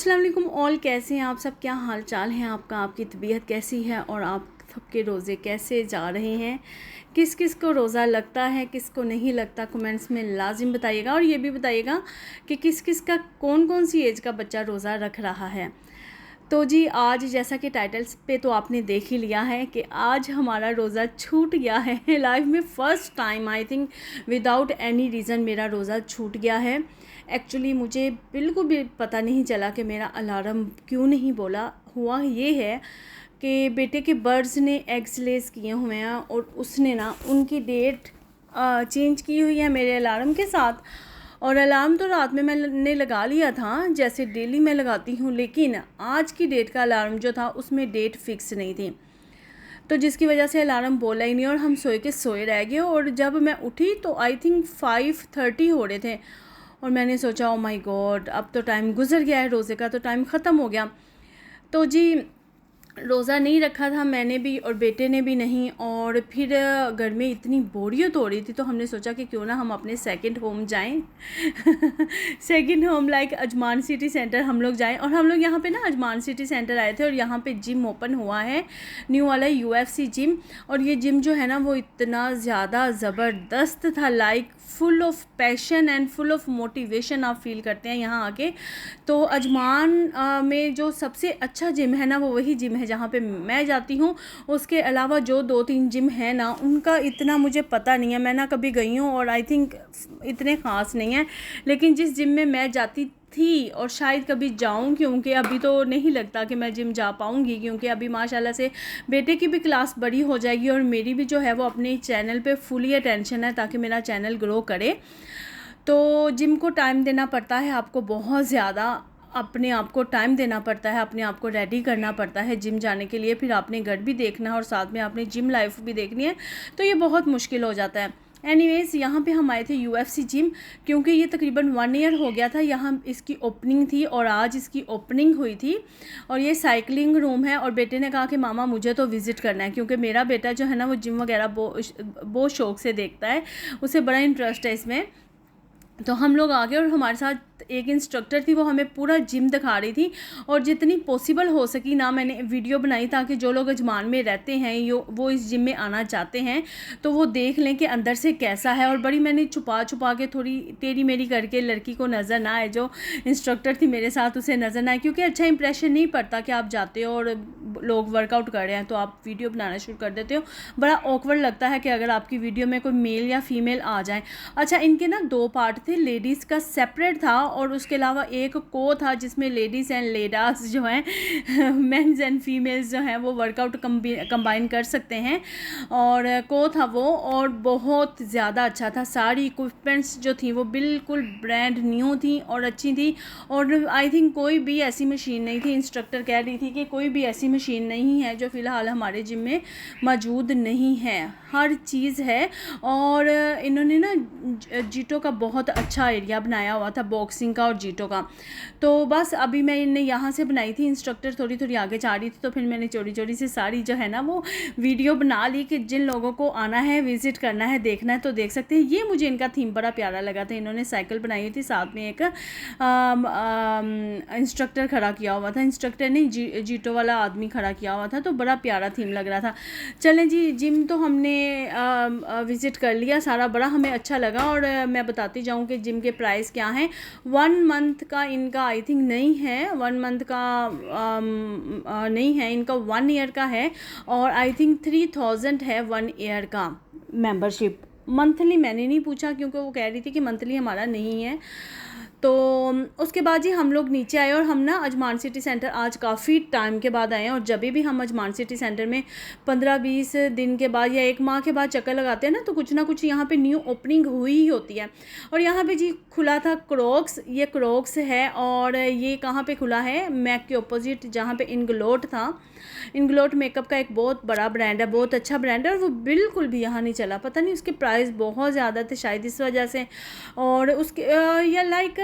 अस्सलाम वालेकुम ऑल, कैसे हैं आप सब? क्या हाल चाल है आपका? आपकी तबीयत कैसी है और आप सबके रोज़े कैसे जा रहे हैं? किस किस को रोज़ा लगता है, किस को नहीं लगता, कमेंट्स में लाजिम बताइएगा। और ये भी बताइएगा कि किस किस का कौन कौन सी एज का बच्चा रोज़ा रख रहा है। तो जी आज जैसा कि टाइटल्स पे तो आपने देख ही लिया है कि आज हमारा रोज़ा छूट गया है। लाइफ में first time I think without any reason मेरा रोज़ा छूट गया है। एक्चुअली मुझे बिल्कुल भी पता नहीं चला कि मेरा अलार्म क्यों नहीं बोला। हुआ ये है कि बेटे के बर्ड्स ने एग्स लेस किए हुए हैं और उसने ना उनकी डेट चेंज की हुई है मेरे अलार्म के साथ। और अलार्म तो रात में मैंने लगा लिया था जैसे डेली मैं लगाती हूँ, लेकिन आज की डेट का अलार्म जो था उसमें डेट फिक्स नहीं थी, तो जिसकी वजह से अलार्म बोला ही नहीं और हम सोए के सोए रह गए। और जब मैं उठी तो आई थिंक 5:30 हो रहे थे और मैंने सोचा ओ माय गॉड, अब तो टाइम गुजर गया है, रोज़े का तो टाइम ख़त्म हो गया। तो जी रोज़ा नहीं रखा था मैंने भी और बेटे ने भी नहीं। और फिर घर में इतनी बोरियत हो रही थी तो हमने सोचा कि क्यों ना हम अपने सेकंड होम जाएं। Second home like Ajman city centre हम लोग जाएं। और हम लोग यहाँ पे ना अजमान सिटी सेंटर आए थे और यहाँ पे जिम ओपन हुआ है, न्यू वाला UFC जिम। और ये जिम जो है ना वो इतना ज़्यादा ज़बरदस्त था, like full of passion and full of motivation आप फील करते हैं यहाँ आके। तो अजमान में जो सबसे अच्छा जिम है ना वो वही जिम है जहाँ पे मैं जाती हूँ। उसके अलावा जो 2-3 जिम है ना उनका इतना मुझे पता नहीं है, मैं ना कभी गई हूँ और आई थिंक इतने ख़ास नहीं है। लेकिन जिस जिम में मैं जाती थी और शायद कभी जाऊं, क्योंकि अभी तो नहीं लगता कि मैं जिम जा पाऊंगी, क्योंकि अभी माशाल्लाह से बेटे की भी क्लास बड़ी हो जाएगी और मेरी भी जो है वो अपने चैनल पे फुली अटेंशन है ताकि मेरा चैनल ग्रो करे। तो जिम को टाइम देना पड़ता है आपको, बहुत ज़्यादा अपने आप को टाइम देना पड़ता है, अपने आप को रेडी करना पड़ता है जिम जाने के लिए। फिर आपने घर भी देखना है और साथ में आपने जिम लाइफ भी देखनी है, तो ये बहुत मुश्किल हो जाता है। एनीवेज़ यहाँ पे हम आए थे UFC जिम, क्योंकि ये तकरीबन 1 ईयर हो गया था यहाँ इसकी ओपनिंग थी और आज इसकी ओपनिंग हुई थी। और ये साइकिलिंग रूम है और बेटे ने कहा कि मामा मुझे तो विज़िट करना है, क्योंकि मेरा बेटा जो है ना वो जिम वगैरह बहुत शौक़ से देखता है, उसे बड़ा इंटरेस्ट है इसमें। तो हम लोग आ गए और हमारे साथ एक इंस्ट्रक्टर थी, वो हमें पूरा जिम दिखा रही थी। और जितनी पॉसिबल हो सकी ना मैंने वीडियो बनाई ताकि जो लोग अजमान में रहते हैं वो इस जिम में आना चाहते हैं तो वो देख लें कि अंदर से कैसा है। और बड़ी मैंने छुपा छुपा के थोड़ी तेरी मेरी करके लड़की को नज़र ना आए, जो इंस्ट्रक्टर थी मेरे साथ उसे नज़र ना आए, क्योंकि अच्छा इंप्रेशन नहीं पड़ता कि आप जाते हो और लोग वर्कआउट कर रहे हैं तो आप वीडियो बनाना शुरू कर देते हो। बड़ा ऑकवर्ड लगता है कि अगर आपकी वीडियो में कोई मेल या फीमेल आ जाए। अच्छा, इनके ना 2 पार्ट थे, लेडीज़ का सेपरेट था और उसके अलावा एक को था जिसमें लेडीज़ एंड लेडास जो हैं मेंस एंड फीमेल्स जो हैं वो वर्कआउट कंबाइन कर सकते हैं, और को था वो। और बहुत ज़्यादा अच्छा था, सारी इक्विपमेंट्स जो थी वो बिल्कुल ब्रांड न्यू थी और अच्छी थी। और आई थिंक कोई भी ऐसी मशीन नहीं थी, इंस्ट्रक्टर कह रही थी कि कोई भी ऐसी मशीन नहीं है जो फ़िलहाल हमारे जिम में मौजूद नहीं है, हर चीज़ है। और इन्होंने ना जीटो का बहुत अच्छा एरिया बनाया हुआ था, बॉक्सिंग का और जीटो का। तो बस अभी मैंने यहाँ से बनाई थी, इंस्ट्रक्टर थोड़ी थोड़ी आगे जा रही थी तो फिर मैंने चोरी चोरी से सारी जो है ना वो वीडियो बना ली कि जिन लोगों को आना है, विज़िट करना है, देखना है तो देख सकते हैं। ये मुझे इनका थीम बड़ा प्यारा लगा था, इन्होंने साइकिल बनाई हुई थी, साथ में एक इंस्ट्रक्टर खड़ा किया हुआ था, इंस्ट्रक्टर नहीं जीटो वाला आदमी खड़ा किया हुआ था, तो बड़ा प्यारा थीम लग रहा था। चलें जी, जिम तो हमने विज़िट कर लिया सारा, बड़ा हमें अच्छा लगा। और मैं बताती जाऊँ कि जिम के प्राइस क्या हैं। 1 मंथ का इनका आई थिंक नहीं है, 1 मंथ का नहीं है इनका, 1 ईयर का है। और आई थिंक 3000 है 1 ईयर का मेंबरशिप। मंथली मैंने नहीं पूछा क्योंकि वो कह रही थी कि मंथली हमारा नहीं है। तो उसके बाद ही हम लोग नीचे आए और हम ना अजमान सिटी सेंटर आज काफ़ी टाइम के बाद आए हैं। और जब भी हम अजमान सिटी सेंटर में 15-20 दिन के बाद या 1 माह के बाद चक्कर लगाते हैं ना तो कुछ ना कुछ यहाँ पे न्यू ओपनिंग हुई ही होती है। और यहाँ पे जी खुला था क्रोक्स, ये क्रोक्स है। और ये कहाँ पे खुला है? मैक के ऑपोजिट जहाँ पे इंग्लोट था। इंग्लोट मेकअप का एक बहुत बड़ा ब्रांड है, बहुत अच्छा ब्रांड है, और वो बिल्कुल भी यहाँ नहीं चला। पता नहीं उसके प्राइस बहुत ज़्यादा थे शायद इस वजह से। और उसके या लाइक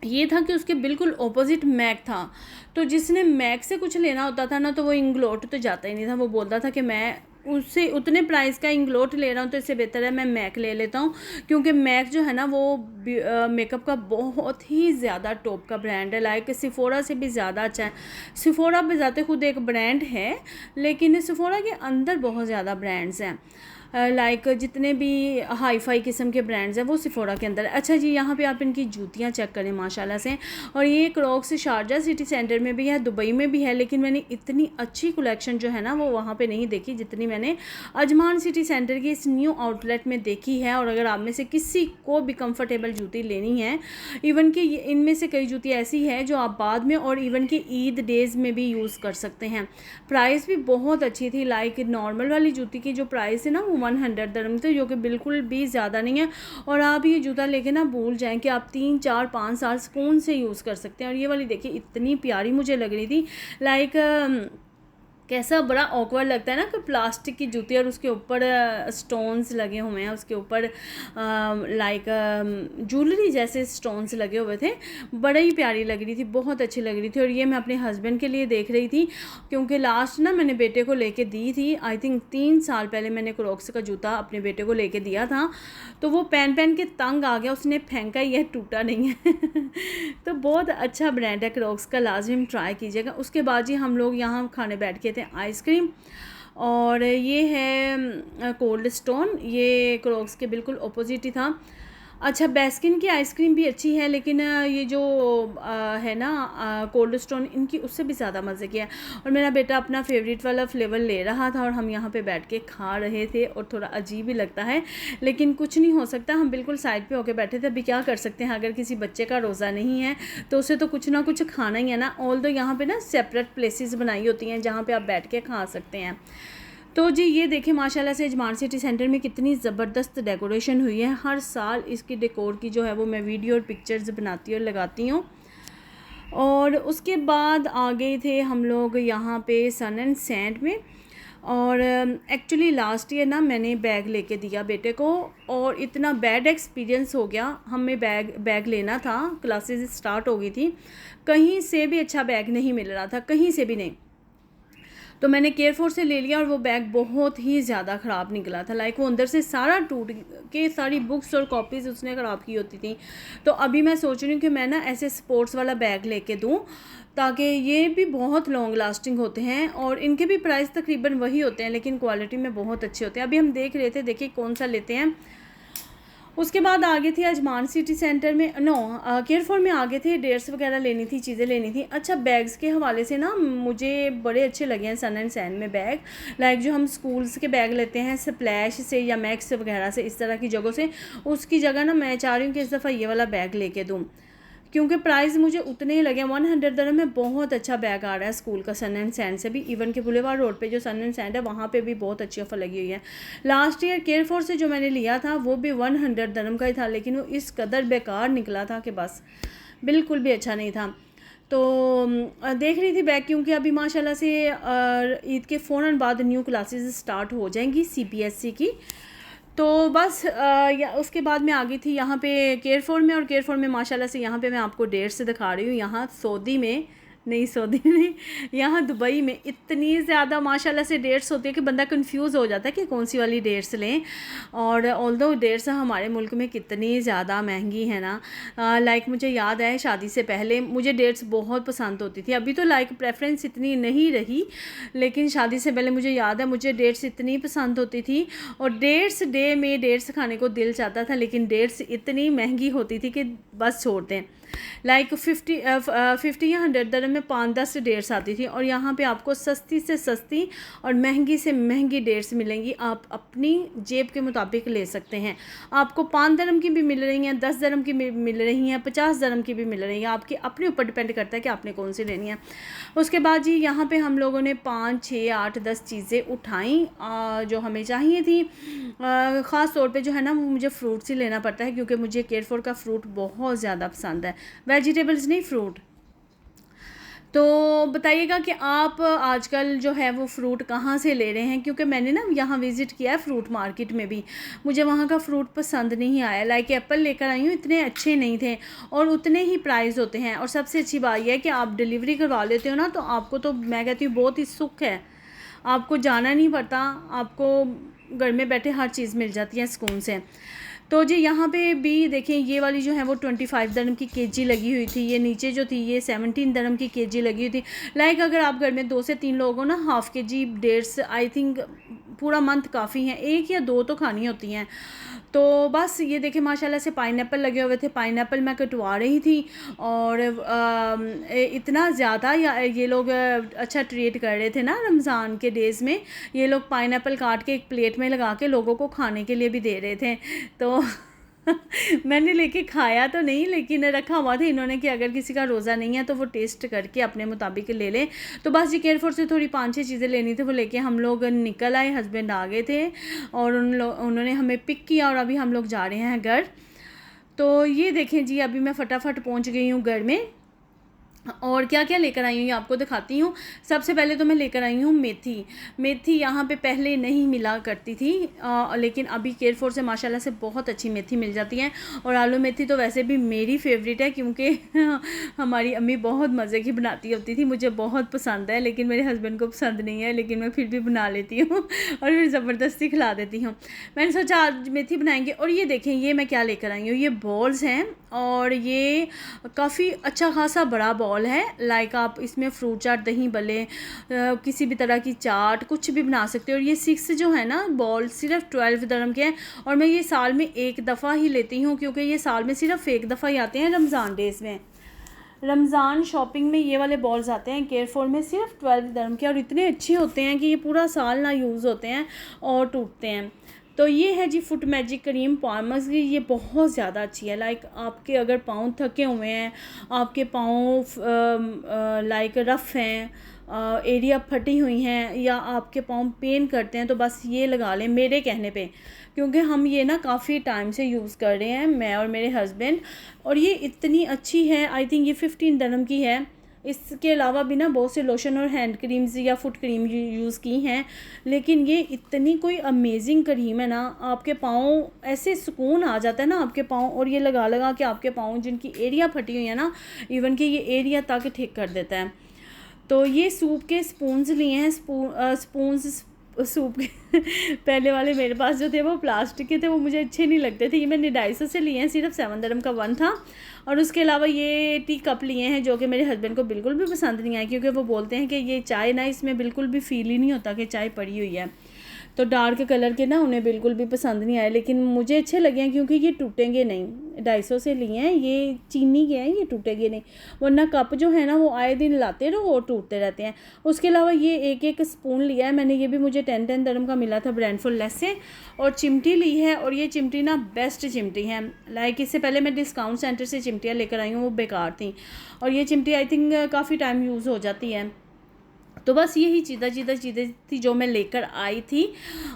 ये था कि उसके बिल्कुल ऑपोजिट मैक था, तो जिसने मैक से कुछ लेना होता था ना तो वो इंग्लोट तो जाता ही नहीं था। वो बोलता था कि मैं उससे उतने प्राइस का इंग्लोट ले रहा हूँ तो इससे बेहतर है मैं मैक ले लेता हूँ, क्योंकि मैक जो है ना वो मेकअप का बहुत ही ज़्यादा टॉप का ब्रांड है। लाइक सिफोरा से भी ज़्यादा अच्छा है। सिफोरा पे जाते खुद एक ब्रांड है, लेकिन सिफोरा के अंदर बहुत ज़्यादा ब्रांड्स हैं। लाइक जितने भी हाई फाई किस्म के ब्रांड्स हैं वो सिफोरा के अंदर है। अच्छा जी, यहाँ पे आप इनकी जूतियाँ चेक करें माशाल्लाह से। और ये क्रॉक्स शारजा सिटी सेंटर में भी है, दुबई में भी है, लेकिन मैंने इतनी अच्छी कलेक्शन जो है ना वो वहाँ पे नहीं देखी जितनी मैंने अजमान सिटी सेंटर की इस न्यू आउटलेट में देखी है। और अगर आप में से किसी को भी कंफर्टेबल जूती लेनी है, इवन कि इनमें से कई जूती ऐसी है जो आप बाद में और इवन कि ईद डेज़ में भी यूज़ कर सकते हैं। प्राइस भी बहुत अच्छी थी। लाइक नॉर्मल वाली जूती की जो प्राइस है ना वो 100 दिरहम थे, जो कि बिल्कुल भी ज़्यादा नहीं है। और आप ये जूता लेके ना भूल जाएं कि आप 3, 4, 5 साल सुकून से यूज़ कर सकते हैं। और ये वाली देखिए इतनी प्यारी मुझे लग रही थी। लाइक कैसा बड़ा ऑकवर्ड लगता है ना कि प्लास्टिक की जूती और उसके ऊपर स्टोन्स लगे हुए हैं, उसके ऊपर लाइक ज्वेलरी जैसे स्टोन्स लगे हुए थे। बड़ा ही प्यारी लग रही थी, बहुत अच्छी लग रही थी। और ये मैं अपने हस्बैंड के लिए देख रही थी, क्योंकि लास्ट ना मैंने बेटे को लेके दी थी। आई थिंक 3 साल पहले मैंने क्रॉक्स का जूता अपने बेटे को लेके दिया था, तो वो पहन पहन के तंग आ गया, उसने फेंका ही है, टूटा नहीं है। तो बहुत अच्छा ब्रांड है क्रॉक्स का, लाजिम ट्राई कीजिएगा। उसके बाद जी हम लोग यहाँ खाने बैठ के थे आइसक्रीम, और ये है कोल्ड स्टोन, ये क्रॉक्स के बिल्कुल ऑपोजिट ही था। अच्छा, बेस्किन की आइसक्रीम भी अच्छी है, लेकिन ये जो है ना कोल्ड स्टोन, इनकी उससे भी ज़्यादा मज़े की है। और मेरा बेटा अपना फेवरेट वाला फ्लेवर ले रहा था और हम यहाँ पे बैठ के खा रहे थे। और थोड़ा अजीब ही लगता है, लेकिन कुछ नहीं हो सकता, हम बिल्कुल साइड पे होके बैठे थे। अभी क्या कर सकते हैं, अगर किसी बच्चे का रोज़ा नहीं है तो उसे तो कुछ ना कुछ खाना ही है ना। ऑल्दो यहाँ पर ना सेपरेट प्लेसेस बनाई होती हैं जहाँ पर आप बैठ के खा सकते हैं। तो जी ये देखिए माशाल्लाह से अजमान सिटी सेंटर में कितनी ज़बरदस्त डेकोरेशन हुई है। हर साल इसकी डेकोर की जो है वो मैं वीडियो और पिक्चर्स बनाती और लगाती हूँ। और उसके बाद आ गए थे हम लोग यहाँ पे सन एंड सैंड में। और एक्चुअली लास्ट ईयर ना मैंने बैग लेके दिया बेटे को, और इतना बैड एक्सपीरियंस हो गया। हमें बैग लेना था, क्लासेस स्टार्ट हो गई थी, कहीं से भी अच्छा बैग नहीं मिल रहा था, कहीं से भी नहीं। तो मैंने केयरफोर से ले लिया और वो बैग बहुत ही ज़्यादा ख़राब निकला था। लाइक वो अंदर से सारा टूट के, सारी बुक्स और कॉपीज़ उसने ख़राब की होती थी। तो अभी मैं सोच रही हूँ कि मैं ना ऐसे स्पोर्ट्स वाला बैग लेके दूँ, ताकि ये भी बहुत लॉन्ग लास्टिंग होते हैं और इनके भी प्राइस तकरीबन वही होते हैं, लेकिन क्वालिटी में बहुत अच्छे होते हैं। अभी हम देख रहे थे, देखिए कौन सा लेते हैं। उसके बाद आगे थे अजमान सिटी सेंटर में, केयरफोर में आगे थे, डेयर्स वगैरह लेनी थी, चीज़ें लेनी थी। अच्छा, बैग्स के हवाले से ना मुझे बड़े अच्छे लगे हैं सन एंड सैंड में बैग। लाइक जो हम स्कूल्स के बैग लेते हैं स्प्लैश से या मैक्स वगैरह से, इस तरह की जगहों से, उसकी जगह ना मैं चाह रही हूँ कि इस दफ़ा ये वाला बैग लेके दूँ, क्योंकि प्राइस मुझे उतने ही लगे। 100 दिरहम में बहुत अच्छा बैग आ रहा है स्कूल का सन एंड सैंड से भी। इवन के बुलेवार रोड पे जो सन एंड सैंड है वहाँ पे भी बहुत अच्छी ऑफर लगी हुई है। लास्ट ईयर केयरफोर से जो मैंने लिया था वो भी 100 दिरहम का ही था, लेकिन वो इस कदर बेकार निकला था कि बस बिल्कुल भी अच्छा नहीं था। तो देख रही थी बैग, क्योंकि अभी माशाल्लाह से ईद के फ़ौरन बाद न्यू क्लासेस स्टार्ट हो जाएंगी CBSE की। तो बस उसके बाद मैं आ गई थी यहाँ पे केयरफोर में। और केयरफोर में माशाल्लाह से यहाँ पे मैं आपको डेट्स दिखा रही हूँ। यहाँ सऊदी में नहीं, सऊदी में, यहाँ दुबई में इतनी ज़्यादा माशाल्लाह से डेट्स होती है कि बंदा कंफ्यूज हो जाता है कि कौन सी वाली डेट्स लें। और ऑल्दो डेट्स हमारे मुल्क में कितनी ज़्यादा महंगी है ना। लाइक मुझे याद है शादी से पहले मुझे डेट्स बहुत पसंद होती थी। अभी तो लाइक प्रेफरेंस इतनी नहीं रही, लेकिन शादी से पहले मुझे याद है मुझे डेट्स इतनी पसंद होती थी। और डेट्स डे में डेट्स खाने को दिल चाहता था, लेकिन डेट्स इतनी महंगी होती थी कि बस छोड़ दें। लाइक 50 या 100 दिरहम में 5-10 डेट्स आती थी। और यहाँ पे आपको सस्ती से सस्ती और महंगी से महंगी डेट्स मिलेंगी। आप अपनी जेब के मुताबिक ले सकते हैं। आपको 5 दिरहम की भी मिल रही हैं, 10 दिरहम की भी मिल रही हैं, 50 दिरहम की भी मिल रही हैं। आपके अपने ऊपर डिपेंड करता है कि आपने कौन सी लेनी है। उसके बाद जी यहाँ पे हम लोगों ने 5, 6, 8, 10 चीज़ें उठाई जो हमें चाहिए थी। ख़ास तौर पे जो है ना वो मुझे फ्रूट्स ही लेना पड़ता है, क्योंकि मुझे केयरफोर का फ्रूट बहुत ज़्यादा पसंद है, वेजिटेबल्स नहीं, फ्रूट। तो बताइएगा कि आप आजकल जो है वो फ्रूट कहाँ से ले रहे हैं, क्योंकि मैंने ना यहाँ विज़िट किया है फ्रूट मार्केट में भी, मुझे वहाँ का फ्रूट पसंद नहीं आया। लाइक एप्पल लेकर आई हूँ, इतने अच्छे नहीं थे और उतने ही प्राइस होते हैं। और सबसे अच्छी बात यह है कि आप डिलीवरी करवा लेते हो ना, तो आपको तो मैं कहती हूँ बहुत ही सुख है। आपको जाना नहीं पड़ता, आपको घर में बैठे हर चीज़ मिल जाती है सुकून से। तो जी यहाँ पे भी देखें, ये वाली जो है वो 25 दरम की केजी लगी हुई थी, ये नीचे जो थी ये 17 दरम की केजी लगी हुई थी। लाइक अगर आप घर में 2 से 3 लोग हो ना, half KG dates I think पूरा मंथ काफ़ी हैं, 1 या 2 तो खानी होती हैं। तो बस ये देखें माशाल्लाह से पाइनएप्पल लगे हुए थे, पाइनएप्पल मैं कटवा रही थी और इतना ज़्यादा ये लोग अच्छा ट्रीट कर रहे थे ना रमज़ान के डेज़ में। ये लोग पाइनएप्पल काट के एक प्लेट में लगा के लोगों को खाने के लिए भी दे रहे थे। तो मैंने लेके खाया तो नहीं, लेकिन रखा हुआ था इन्होंने कि अगर किसी का रोज़ा नहीं है तो वो टेस्ट करके अपने मुताबिक ले लें। तो बस ये केयरफोर से थोड़ी 5-6 चीज़ें लेनी थी, वो लेके हम लोग निकल आए। हस्बैंड आ गए थे और उन्होंने हमें पिक किया और अभी हम लोग जा रहे हैं घर। तो ये देखें जी, अभी मैं फटाफट पहुंच गई हूँ घर में और क्या क्या लेकर आई हूँ ये आपको दिखाती हूँ। सबसे पहले तो मैं लेकर आई हूँ मेथी। मेथी यहाँ पे पहले नहीं मिला करती थी, लेकिन अभी केयरफोर से माशाल्लाह से बहुत अच्छी मेथी मिल जाती है। और आलू मेथी तो वैसे भी मेरी फेवरेट है, क्योंकि हमारी अम्मी बहुत मज़े की बनाती होती थी, मुझे बहुत पसंद है, लेकिन मेरे हस्बैंड को पसंद नहीं है, लेकिन मैं फिर भी बना लेती हूँ और फिर ज़बरदस्ती खिला देती हूँ। मैंने सोचा आज मेथी बनाएंगे। और ये देखें ये मैं क्या लेकर आई हूँ, ये बॉल्स हैं और ये काफ़ी अच्छा खासा बड़ा बॉल है। लाइक आप इसमें फ्रूट चाट, दही भल्ले, किसी भी तरह की चाट कुछ भी बना सकते हो। और ये 6 जो है ना बॉल सिर्फ 12 दरम के हैं और मैं ये साल में एक दफ़ा ही लेती हूँ, क्योंकि ये साल में सिर्फ एक दफ़ा ही आते हैं रमज़ान डेज़ में। रमज़ान शॉपिंग में ये वाले बॉल्स आते हैं केयरफोर में सिर्फ 12 दरम के और इतने अच्छे होते हैं कि ये पूरा साल ना यूज़ होते हैं और टूटते हैं। तो ये है जी फुट मैजिक क्रीम पॉर्मस की, ये बहुत ज़्यादा अच्छी है। लाइक आपके अगर पाँव थके हुए हैं, आपके पाँव लाइक रफ़ हैं, एरिया फटी हुई हैं या आपके पाँव पेन करते हैं, तो बस ये लगा लें मेरे कहने पे, क्योंकि हम ये ना काफ़ी टाइम से यूज़ कर रहे हैं मैं और मेरे हस्बैंड। और ये इतनी अच्छी है, आई थिंक ये 15 दरम की है। इसके अलावा भी ना बहुत से लोशन और हैंड क्रीम्स या फुट क्रीम यूज़ की हैं, लेकिन ये इतनी कोई अमेजिंग क्रीम है ना, आपके पाँव ऐसे सुकून आ जाता है ना आपके पाँव। और ये लगा लगा के आपके पाँव जिनकी एरिया फटी हुई है ना, इवन कि ये एरिया तक ठीक कर देता है। तो ये सूप के स्पून्स लिए हैं, स्पून्स सूप के पहले वाले मेरे पास जो थे वो प्लास्टिक के थे, वो मुझे अच्छे नहीं लगते थे। ये मैंने 250 से लिए हैं, सिर्फ 7 दरम का 1 था। और उसके अलावा ये टी कप लिए हैं, जो कि मेरे हस्बैंड को बिल्कुल भी पसंद नहीं आए, क्योंकि वो बोलते हैं कि ये चाय ना इसमें बिल्कुल भी फील ही नहीं होता कि चाय पड़ी हुई है। तो डार्क कलर के ना उन्हें बिल्कुल भी पसंद नहीं आए, लेकिन मुझे अच्छे लगे हैं क्योंकि ये टूटेंगे नहीं। 250 से लिए हैं, ये चीनी के हैं, ये टूटेंगे नहीं। वरना कप जो है ना वो आए दिन लाते रहो और टूटते रहते हैं। उसके अलावा ये एक स्पून लिया है मैंने, ये भी मुझे 10 दरम का मिला था ब्रांडफुल लेस से। और चिमटी ली है, और ये चिमटी ना बेस्ट चिमटी है। लाइक इससे पहले मैं डिस्काउंट सेंटर से चिमटियाँ लेकर आई हूँ, वो बेकार थी, और ये चिमटी आई थिंक काफ़ी टाइम यूज़ हो जाती है। तो बस यही चीज़ें थी जो मैं लेकर आई थी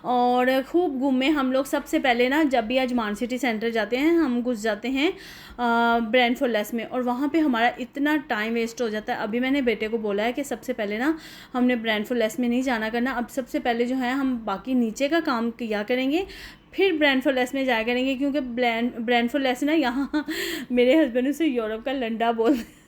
और खूब घूमे हम लोग। सबसे पहले ना जब भी अजमान सिटी सेंटर जाते हैं हम घुस जाते हैं ब्रांडफुल लेस में, और वहाँ पे हमारा इतना टाइम वेस्ट हो जाता है। अभी मैंने बेटे को बोला है कि सबसे पहले ना हमने ब्रांडफुल लेस में नहीं जाना करना, अब सबसे पहले जो है हम बाकी नीचे का काम किया करेंगे, फिर ब्रांडफुल लेस में जाया करेंगे। क्योंकि ब्रांडफुल लेस ना यहाँ मेरे हस्बैंड उसे यूरोप का लंडा बोलते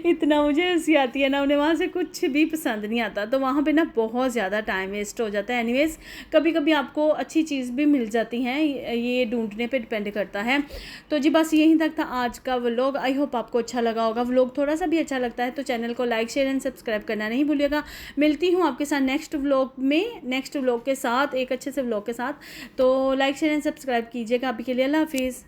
इतना मुझे हंसी आती है ना, उन्हें वहाँ से कुछ भी पसंद नहीं आता, तो वहाँ पे ना बहुत ज़्यादा टाइम वेस्ट हो जाता है। एनीवेज़ कभी कभी आपको अच्छी चीज़ भी मिल जाती हैं, ये ढूंढने पे डिपेंड करता है। तो जी बस यहीं तक था आज का व्लॉग। आई होप आपको अच्छा लगा होगा। व्लॉग थोड़ा सा भी अच्छा लगता है तो चैनल को लाइक शेयर एंड सब्सक्राइब करना नहीं भूलिएगा। मिलती हूँ आपके साथ नेक्स्ट व्लॉग के साथ, एक अच्छे से व्लॉग के साथ। तो लाइक शेयर एंड सब्सक्राइब कीजिएगा। अभी के लिए अल्लाह हाफिज़।